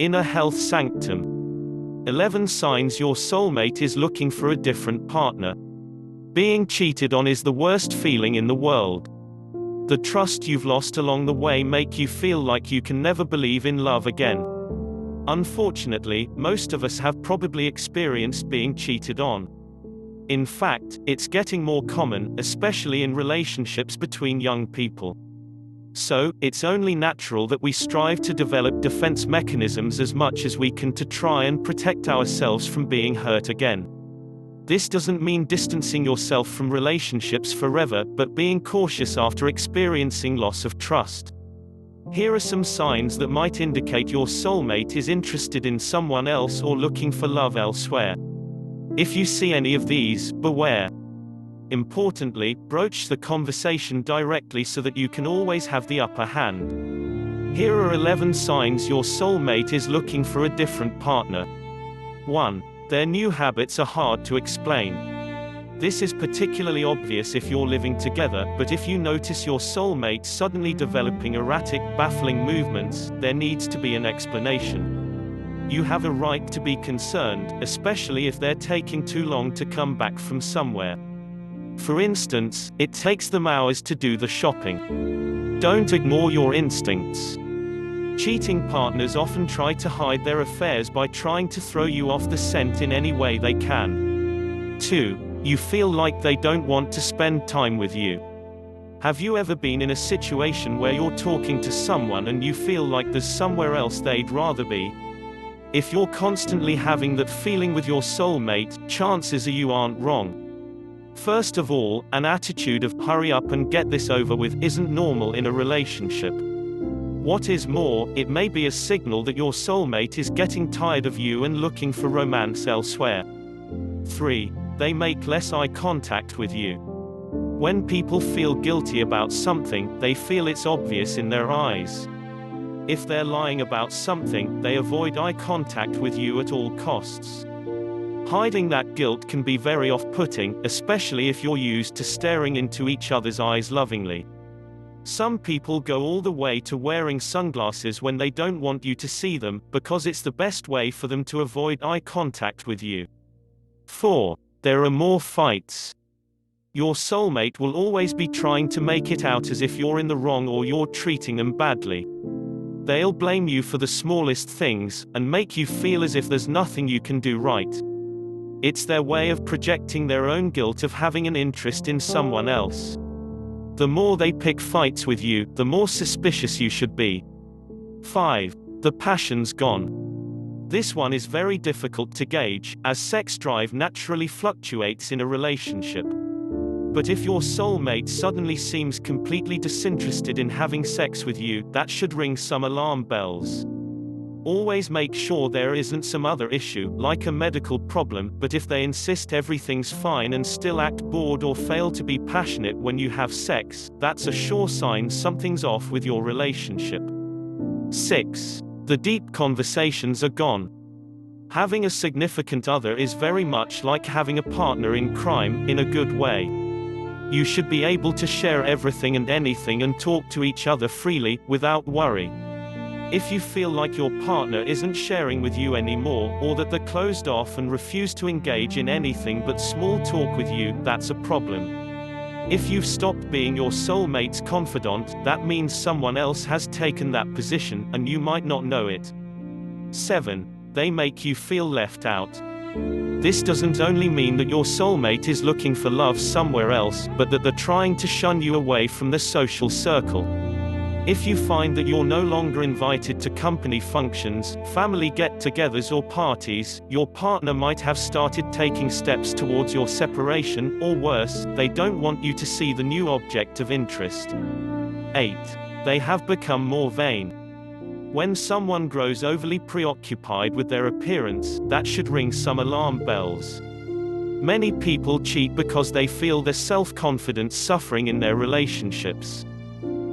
Inner health sanctum. 11 signs your soulmate is looking for a different partner. Being cheated on is the worst feeling in the world. The trust you've lost along the way make you feel like you can never believe in love again. Unfortunately, most of us have probably experienced being cheated on. In fact, it's getting more common, especially in relationships between young people. So, it's only natural that we strive to develop defense mechanisms as much as we can to try and protect ourselves from being hurt again. This doesn't mean distancing yourself from relationships forever, but being cautious after experiencing loss of trust. Here are some signs that might indicate your soulmate is interested in someone else or looking for love elsewhere. If you see any of these, beware. Importantly, broach the conversation directly so that you can always have the upper hand. Here are 11 signs your soulmate is looking for a different partner. 1. Their new habits are hard to explain. This is particularly obvious if you're living together, but if you notice your soulmate suddenly developing erratic, baffling movements, there needs to be an explanation. You have a right to be concerned, especially if they're taking too long to come back from somewhere. For instance, it takes them hours to do the shopping. Don't ignore your instincts. Cheating partners often try to hide their affairs by trying to throw you off the scent in any way they can. 2. You feel like they don't want to spend time with you. Have you ever been in a situation where you're talking to someone and you feel like there's somewhere else they'd rather be? If you're constantly having that feeling with your soulmate, chances are you aren't wrong. First of all, an attitude of hurry up and get this over with isn't normal in a relationship. What is more, it may be a signal that your soulmate is getting tired of you and looking for romance elsewhere. 3. They make less eye contact with you. When people feel guilty about something, they feel it's obvious in their eyes. If they're lying about something, they avoid eye contact with you at all costs. Hiding that guilt can be very off-putting, especially if you're used to staring into each other's eyes lovingly. Some people go all the way to wearing sunglasses when they don't want you to see them, because it's the best way for them to avoid eye contact with you. 4. There are more fights. Your soulmate will always be trying to make it out as if you're in the wrong or you're treating them badly. They'll blame you for the smallest things, and make you feel as if there's nothing you can do right. It's their way of projecting their own guilt of having an interest in someone else. The more they pick fights with you, the more suspicious you should be. 5. The passion's gone. This one is very difficult to gauge, as sex drive naturally fluctuates in a relationship. But if your soulmate suddenly seems completely disinterested in having sex with you, that should ring some alarm bells. Always make sure there isn't some other issue, like a medical problem, but if they insist everything's fine and still act bored or fail to be passionate when you have sex, that's a sure sign something's off with your relationship. 6. The deep conversations are gone. Having a significant other is very much like having a partner in crime, in a good way. You should be able to share everything and anything and talk to each other freely, without worry. If you feel like your partner isn't sharing with you anymore, or that they're closed off and refuse to engage in anything but small talk with you, that's a problem. If you've stopped being your soulmate's confidant, that means someone else has taken that position, and you might not know it. 7. They make you feel left out. This doesn't only mean that your soulmate is looking for love somewhere else, but that they're trying to shun you away from the social circle. If you find that you're no longer invited to company functions, family get-togethers or parties, your partner might have started taking steps towards your separation, or worse, they don't want you to see the new object of interest. 8. They have become more vain. When someone grows overly preoccupied with their appearance, that should ring some alarm bells. Many people cheat because they feel their self-confidence suffering in their relationships.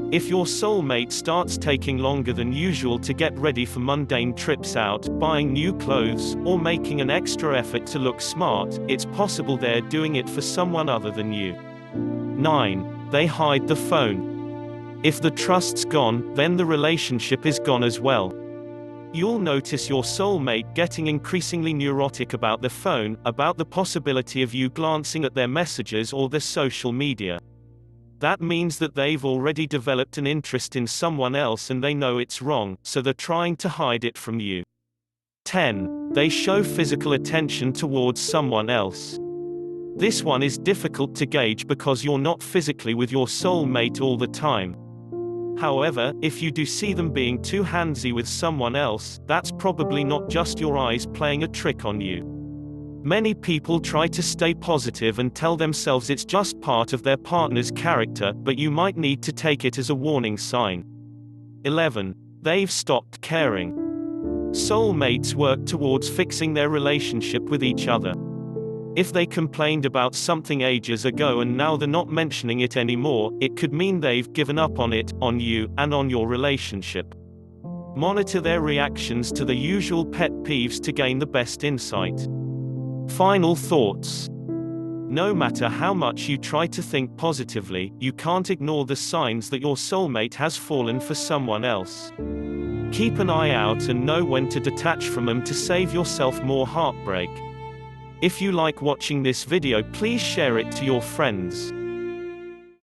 If your soulmate starts taking longer than usual to get ready for mundane trips out, buying new clothes, or making an extra effort to look smart, it's possible they're doing it for someone other than you. 9. They hide the phone. If the trust's gone, then the relationship is gone as well. You'll notice your soulmate getting increasingly neurotic about the phone, about the possibility of you glancing at their messages or their social media. That means that they've already developed an interest in someone else and they know it's wrong, so they're trying to hide it from you. 10. They show physical attention towards someone else. This one is difficult to gauge because you're not physically with your soulmate all the time. However, if you do see them being too handsy with someone else, that's probably not just your eyes playing a trick on you. Many people try to stay positive and tell themselves it's just part of their partner's character, but you might need to take it as a warning sign. 11. They've stopped caring. Soulmates work towards fixing their relationship with each other. If they complained about something ages ago and now they're not mentioning it anymore, it could mean they've given up on it, on you, and on your relationship. Monitor their reactions to the usual pet peeves to gain the best insight. Final thoughts. No matter how much you try to think positively, you can't ignore the signs that your soulmate has fallen for someone else. Keep an eye out and know when to detach from them to save yourself more heartbreak. If you like watching this video, please share it to your friends.